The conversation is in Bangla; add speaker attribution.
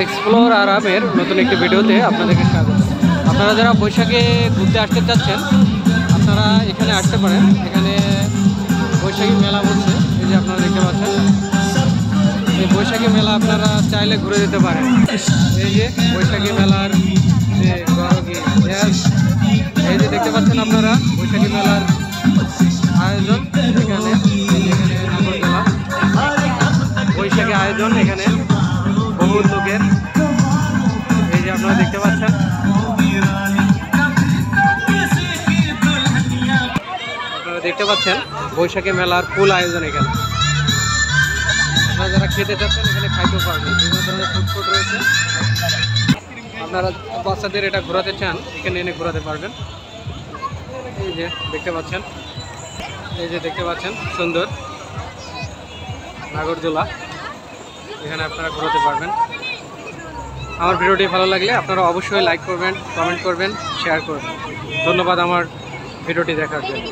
Speaker 1: এক্সপ্লোর আরামের নতুন একটি ভিডিওতে আপনাদেরকে স্বাগত। আপনারা যারা বৈশাখে ঘুরতে আসতে চাচ্ছেন আপনারা এখানে আসতে পারেন। এখানে বৈশাখী মেলা বলছে, এই যে আপনারা দেখতে পাচ্ছেন। এই বৈশাখী মেলা আপনারা চাইলে ঘুরে যেতে পারেন। এই যে বৈশাখী মেলার যে এই যে দেখতে পাচ্ছেন আপনারা বৈশাখী মেলার আয়োজন এখানে নাগরদোলা বৈশাখী আয়োজন এখানে বহু লোকের। এই যে আপনারা দেখতে পাচ্ছেন বৈশাখী মেলার ফুল আয়োজন এখানে। আপনারা যারা খেতে চাচ্ছেন এখানে খাইতেও পারবেন, বিভিন্ন ধরনের ফুড রয়েছে। আপনারা বাচ্চাদের এটা ঘোরাতে চান এখানে এনে ঘোরাতে পারবেন। এই যে দেখতে পাচ্ছেন সুন্দর নাগরদোলা, এখানে আপনারা ঘোরাতে পারবেন। আমার ভিডিওটি ভালো লাগলে আপনারা অবশ্যই লাইক করবেন, কমেন্ট করবেন, শেয়ার করবেন। ধন্যবাদ আমার ভিডিওটি দেখার জন্য।